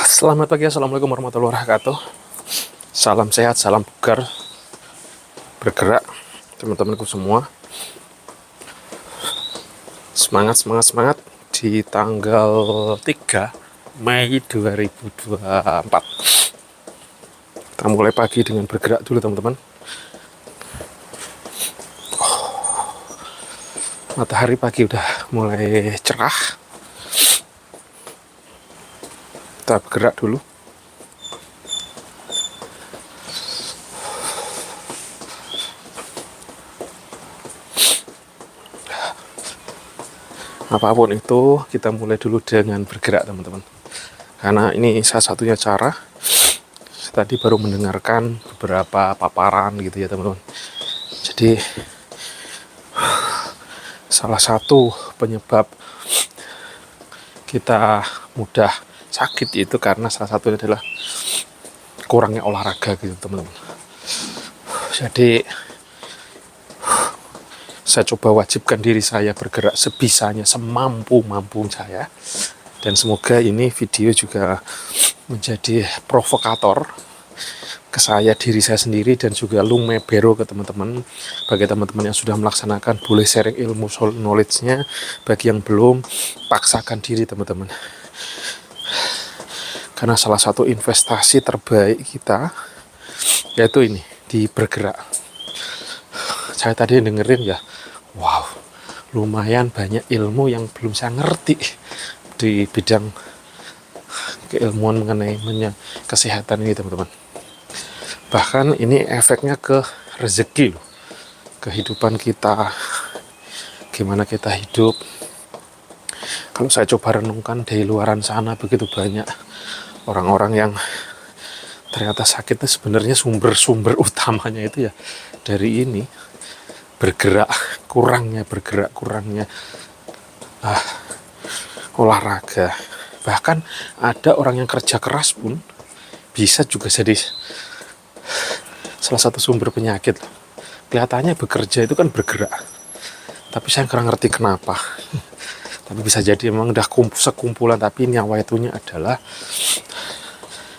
Selamat pagi, assalamualaikum warahmatullahi wabarakatuh. Salam sehat, salam bugar, bergerak teman-temanku semua. Semangat, semangat, semangat di tanggal 3 Mei 2024. Kita mulai pagi dengan bergerak dulu teman-teman. Matahari pagi udah mulai cerah. Kita bergerak dulu. Apapun itu, kita mulai dulu dengan bergerak teman-teman. Karena ini salah satunya cara. Tadi baru mendengarkan beberapa paparan gitu ya teman-teman. Jadi salah satu penyebab kita mudah sakit itu karena salah satunya adalah kurangnya olahraga gitu teman-teman. Jadi saya coba wajibkan diri saya bergerak sebisanya, semampu-mampu saya. Dan semoga ini video juga menjadi provokator ke saya, diri saya sendiri, dan juga lumebero ke teman-teman. Bagi teman-teman yang sudah melaksanakan, boleh sharing ilmu knowledge-nya. Bagi yang belum, paksakan diri teman-teman. Karena salah satu investasi terbaik kita yaitu ini, di bergerak. Saya tadi dengerin ya, wow, lumayan banyak ilmu yang belum saya ngerti di bidang keilmuan mengenai kesehatan ini teman-teman. Bahkan ini efeknya ke rezeki loh, kehidupan kita, gimana kita hidup. Kalau saya coba renungkan di luaran sana, begitu banyak orang-orang yang ternyata sakit itu sebenarnya sumber utamanya itu ya dari ini, bergerak kurangnya olahraga. Bahkan ada orang yang kerja keras pun bisa juga jadi salah satu sumber penyakit. Kelihatannya bekerja itu kan bergerak, tapi saya kurang ngerti kenapa. Tapi bisa jadi memang udah sekumpulan, tapi ini awalnya adalah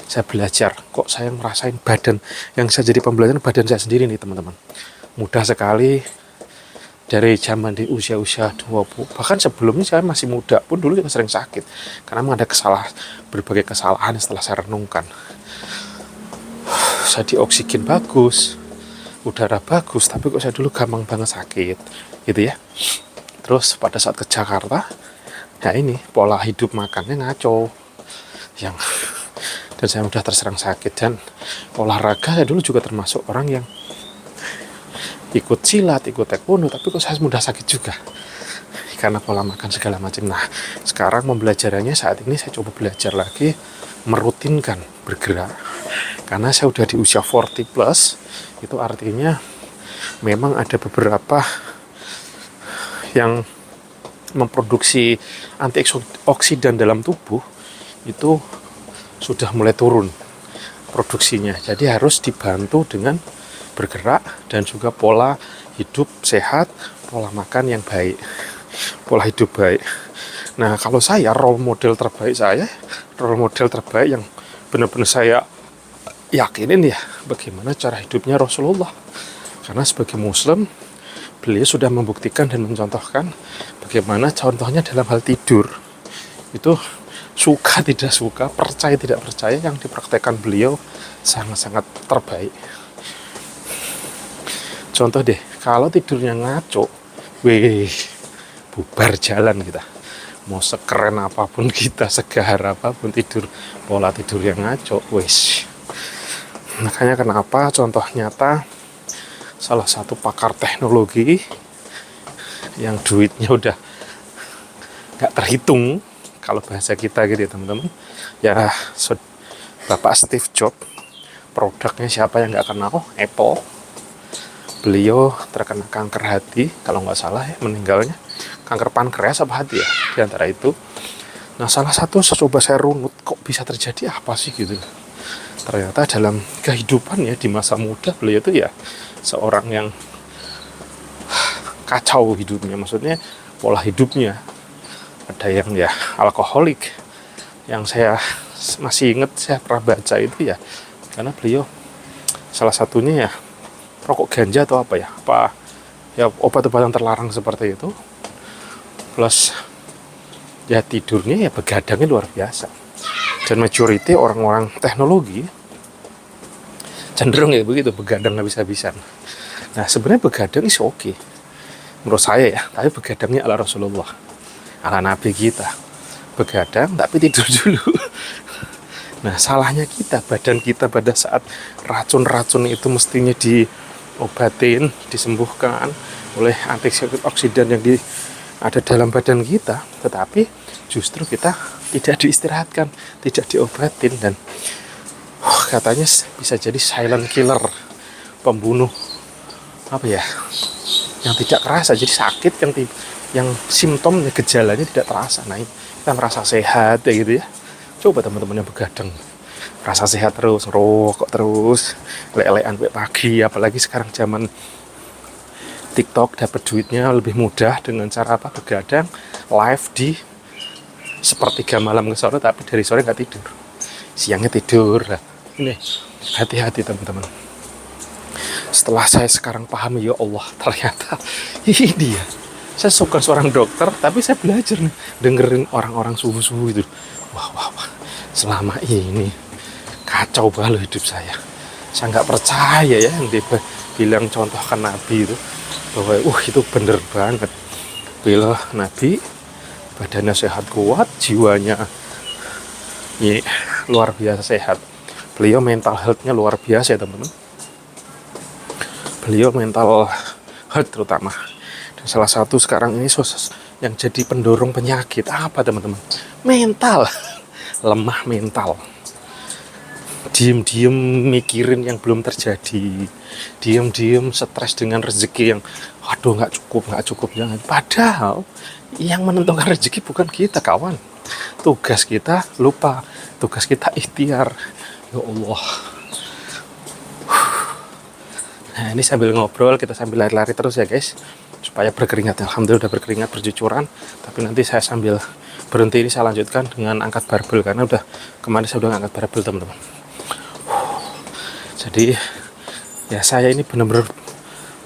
saya belajar, kok saya ngerasain badan, yang saya jadi pembelajaran badan saya sendiri nih teman-teman. Mudah sekali dari zaman di usia-usia 20, bahkan sebelumnya saya masih muda pun dulu juga sering sakit. Karena memang ada berbagai kesalahan setelah saya renungkan. Saya di oksigen bagus, udara bagus, tapi kok saya dulu gampang banget sakit, gitu ya. Terus pada saat ke Jakarta, ya ini, pola hidup makannya ngaco. Dan saya mudah terserang sakit. Dan olahraga saya dulu juga termasuk orang yang ikut silat, ikut taekwondo, tapi kok saya mudah sakit juga karena pola makan segala macam. Nah, sekarang pembelajarannya saat ini saya coba belajar lagi merutinkan bergerak. Karena saya udah di usia 40 plus, itu artinya memang ada beberapa yang memproduksi antioksidan dalam tubuh itu sudah mulai turun produksinya. Jadi harus dibantu dengan bergerak dan juga pola hidup sehat, pola makan yang baik, pola hidup baik. Nah, kalau saya role model terbaik yang benar-benar saya yakinin ya, bagaimana cara hidupnya Rasulullah. Karena sebagai Muslim, beliau sudah membuktikan dan mencontohkan bagaimana contohnya dalam hal tidur. Itu suka tidak suka, percaya tidak percaya, yang dipraktekkan beliau sangat-sangat terbaik. Contoh deh, kalau tidurnya ngaco, bubar jalan kita. Mau sekeren apapun kita, segahar apapun tidur, pola tidur yang ngaco, Makanya kenapa contoh nyata salah satu pakar teknologi yang duitnya udah gak terhitung, kalau bahasa kita gitu ya teman-teman, ya Bapak Steve Jobs. Produknya siapa yang gak kenal? Apple. Beliau terkena kanker hati, kalau nggak salah ya, meninggalnya kanker pankreas apa hati ya, di antara itu. Nah, salah satu coba saya runut, kok bisa terjadi apa sih gitu. Ternyata dalam kehidupannya di masa muda beliau itu ya seorang yang kacau hidupnya, maksudnya pola hidupnya. Ada yang ya alkoholik, yang saya masih ingat, saya pernah baca itu ya, karena beliau salah satunya ya rokok ganja atau apa ya obat-obatan terlarang seperti itu, plus ya tidurnya ya begadangnya luar biasa. Dan majority orang-orang teknologi cenderung ya begitu, begadang habis-habisan. Nah sebenarnya begadang is oke menurut saya ya, tapi begadangnya ala Rasulullah, ala Nabi kita, begadang tapi tidur dulu. Nah salahnya kita, badan kita pada saat racun-racun itu mestinya diobatin, disembuhkan oleh antioksidan yang ada dalam badan kita, tetapi justru kita tidak diistirahatkan, tidak diobatin, dan katanya bisa jadi silent killer, pembunuh apa ya, yang tidak kerasa, jadi sakit yang simptomnya, gejalanya tidak terasa. Nah kita merasa sehat ya gitu ya. Coba teman-teman yang begadang merasa sehat terus, ngerokok terus, lele-lean sampai pagi, apalagi sekarang zaman TikTok dapat duitnya lebih mudah dengan cara apa? Begadang live di sepertiga malam ke sore, tapi dari sore nggak tidur, siangnya tidur. Nah, ini hati-hati teman-teman. Setelah saya sekarang paham, ya Allah, ternyata ini dia. Saya bukan seorang dokter, tapi saya belajar nih, dengerin orang-orang subuh-subuh itu. Wah, selama ini kacau banget hidup saya. Saya nggak percaya ya yang dia bilang contohkan Nabi itu, bahwa itu bener banget. Bila Nabi badannya sehat kuat, jiwanya ya, luar biasa sehat. Beliau mental health-nya luar biasa ya teman-teman. Beliau mental health terutama. Dan salah satu sekarang ini yang jadi pendorong penyakit apa teman-teman? Mental. Lemah mental. Diem-diem mikirin yang belum terjadi. Diem-diem stres dengan rezeki yang aduh nggak cukup. Jangan. Padahal yang menentukan rezeki bukan kita, kawan. Tugas kita lupa. Tugas kita ikhtiar. Ya Allah. Nah ini sambil ngobrol, kita sambil lari-lari terus ya guys, supaya berkeringat. Alhamdulillah udah berkeringat, bercucuran. Tapi nanti saya sambil berhenti ini saya lanjutkan dengan angkat barbel, karena kemarin saya udah angkat barbel teman-teman. Jadi ya saya ini benar-benar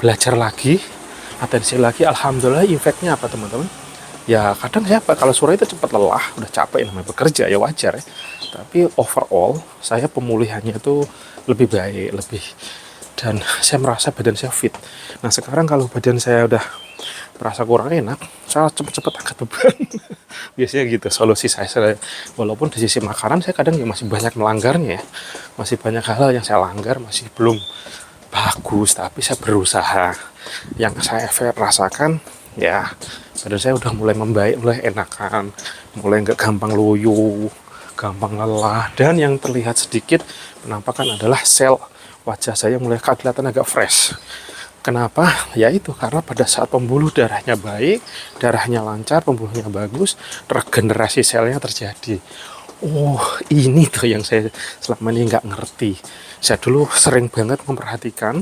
belajar lagi, atensi lagi. Alhamdulillah efeknya apa teman-teman? Ya kadang saya kalau sore itu cepat lelah, udah capek namanya bekerja ya, wajar ya. Tapi overall saya pemulihannya itu lebih baik, dan saya merasa badan saya fit. Nah sekarang kalau badan saya udah merasa kurang enak, saya cepet-cepet angkat beban. Biasanya gitu solusi saya. Walaupun di sisi makanan saya kadang ya masih banyak melanggarnya ya, masih banyak hal yang saya langgar, masih belum bagus, tapi saya berusaha. Yang saya rasakan ya badan saya udah mulai membaik, mulai enakan, mulai nggak gampang loyo, gampang lelah, dan yang terlihat sedikit penampakan adalah sel wajah saya mulai kelihatan agak fresh. Kenapa? Ya itu karena pada saat pembuluh darahnya baik, darahnya lancar, pembuluhnya bagus, regenerasi selnya terjadi. Oh, ini tuh yang saya selama ini nggak ngerti. Saya dulu sering banget memperhatikan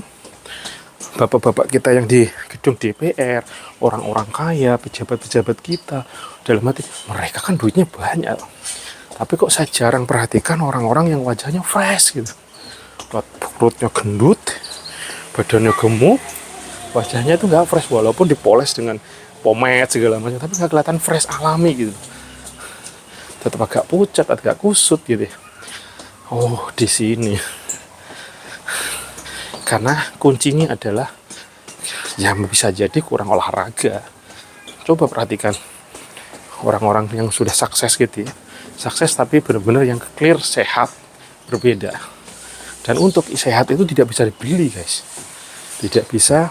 bapak-bapak kita yang di gedung DPR, orang-orang kaya, pejabat-pejabat kita, dalam hati mereka kan duitnya banyak. Tapi kok saya jarang perhatikan orang-orang yang wajahnya fresh gitu. Perutnya gendut, badannya gemuk, wajahnya itu nggak fresh, walaupun dipoles dengan pomade segala macam, tapi nggak kelihatan fresh alami gitu. Tetap agak pucat, agak kusut gitu. Oh di sini, karena kuncinya adalah ya bisa jadi kurang olahraga. Coba perhatikan orang-orang yang sudah sukses gitu ya, sukses tapi benar-benar yang clear sehat, berbeda. Dan untuk sehat itu tidak bisa dibeli guys, tidak bisa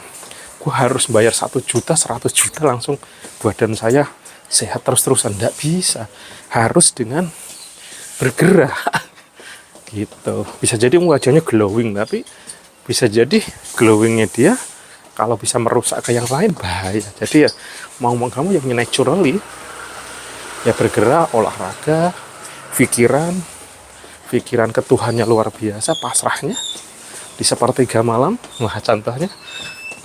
gue harus bayar 1 juta 100 juta langsung badan saya sehat terus-terusan, tidak bisa, harus dengan bergerak gitu. Bisa jadi wajahnya glowing, tapi bisa jadi glowingnya dia kalau bisa merusak ke yang lain bahaya. Jadi ya mau kamu yang naturally ya bergerak, olahraga, pikiran ke Tuhannya luar biasa, pasrahnya di sepertiga malam. Wah contohnya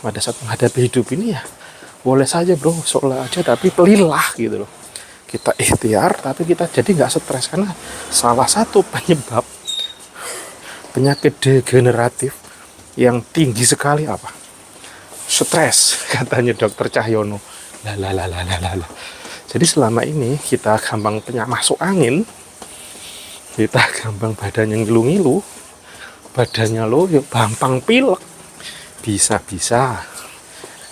pada saat menghadapi hidup ini ya boleh saja bro, sholat aja tapi pelillah gitu loh. kita ikhtiar tapi kita jadi nggak stres. Karena salah satu penyebab penyakit degeneratif yang tinggi sekali apa? Stres, katanya dokter Cahyono. Lah. Jadi selama ini kita gampang masuk angin, kita gampang badannya ngilu-ngilu, badannya loyo, gampang pilek, bisa-bisa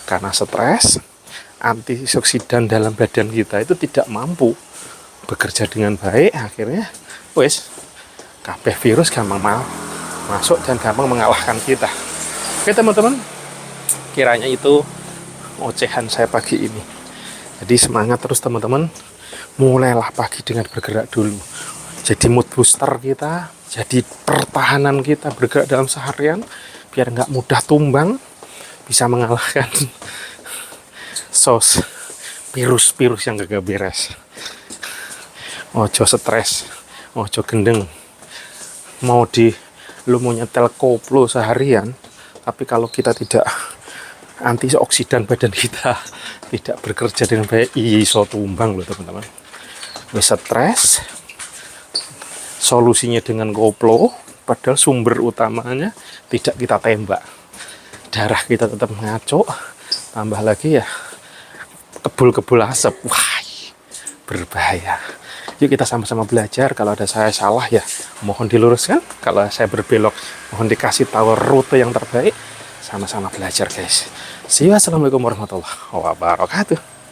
karena stres, antioksidan dalam badan kita itu tidak mampu bekerja dengan baik, akhirnya wes kabeh virus gampang masuk dan gampang mengalahkan kita. Oke teman-teman, kiranya itu ocehan saya pagi ini. Jadi semangat terus teman-teman, mulailah pagi dengan bergerak dulu. Jadi mood booster kita, jadi pertahanan kita bergerak dalam seharian, biar nggak mudah tumbang, bisa mengalahkan virus-virus yang gak beres. Ojo stres, ojo gendeng. Lu mau nyetel koplo seharian, tapi kalau kita tidak antioksidan badan kita tidak bekerja dengan baik, iso tumbang loh teman-teman. Wis stres, solusinya dengan koplo, padahal sumber utamanya tidak kita tembak, darah kita tetap ngaco, tambah lagi ya kebul-kebul asap. Wah, berbahaya. Yuk kita sama-sama belajar. Kalau ada saya salah ya mohon diluruskan, kalau saya berbelok mohon dikasih tahu rute yang terbaik. Sama-sama belajar guys. See you, assalamualaikum warahmatullahi wabarakatuh.